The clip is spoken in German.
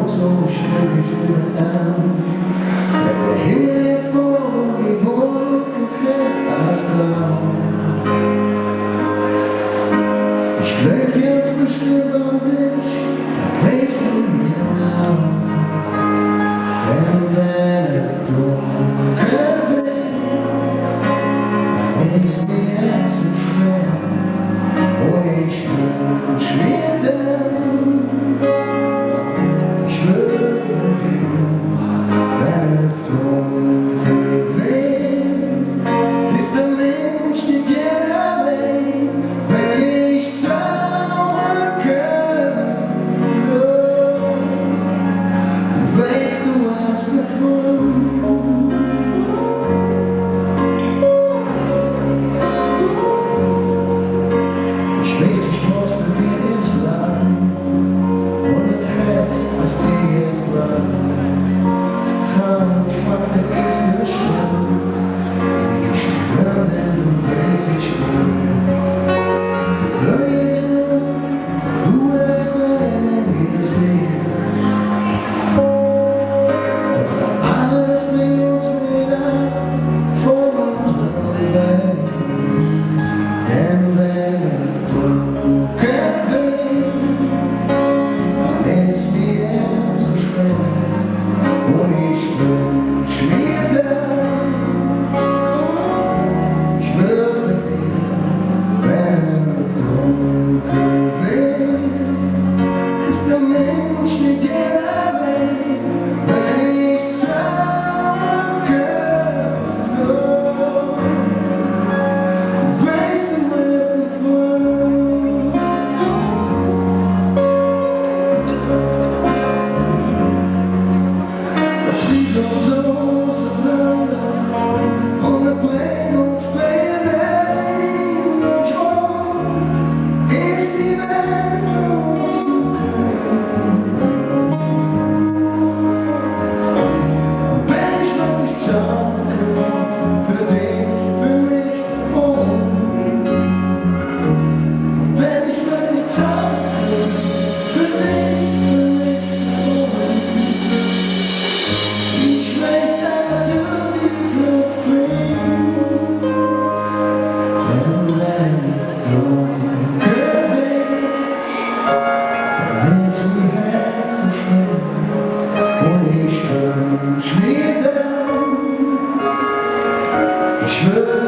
und so schnell ich wieder an. Wenn der Himmel jetzt morgen die Wolke hält als blau. Ich glaub jetzt bestimmt an dich, da weißt du mir genau. Denn wenn dunkel wird, dann ist mir Herz zu schwer. Und ich wünsch mir dann, ich würde dir, wenn dunkel wird, ist der Mensch nicht jeder allein, wenn ich zaubern kann. Du weißt, du hast davon. Ich weiß, die Straße für mich ist lang und das Herz, was dir irgendwann traurig macht, der ist mir schuld. Denk ich gehör, denn du weißt, ich kann. Die Blöde sind nur, wenn du es in mir siehst. Doch das alles bringt uns nicht ab von unserer Welt. Denn wenn dunkel wird, dann ist mir Herz so schwer. Und ich wünsch mir dann, ich würde dir, wenn dunkel wird, ist der Mensch nicht jeder allein, wenn ich zaubern kann. Oh, weißt du, was davon? Das riecht so auseinander und wir bringen uns beieinander. Manchmal ist die Welt für uns zu klein. Und wenn ich noch nicht sagen kann, für dich, für mich, für uns. Und wenn ich noch nicht sagen kann, für dich, für mich, für uns. Ich weiß, dass du die Glück findest, denn wenn dunkel wird, dann ist mir Herz so schwer. Und ich wünsch mir dann, ich würde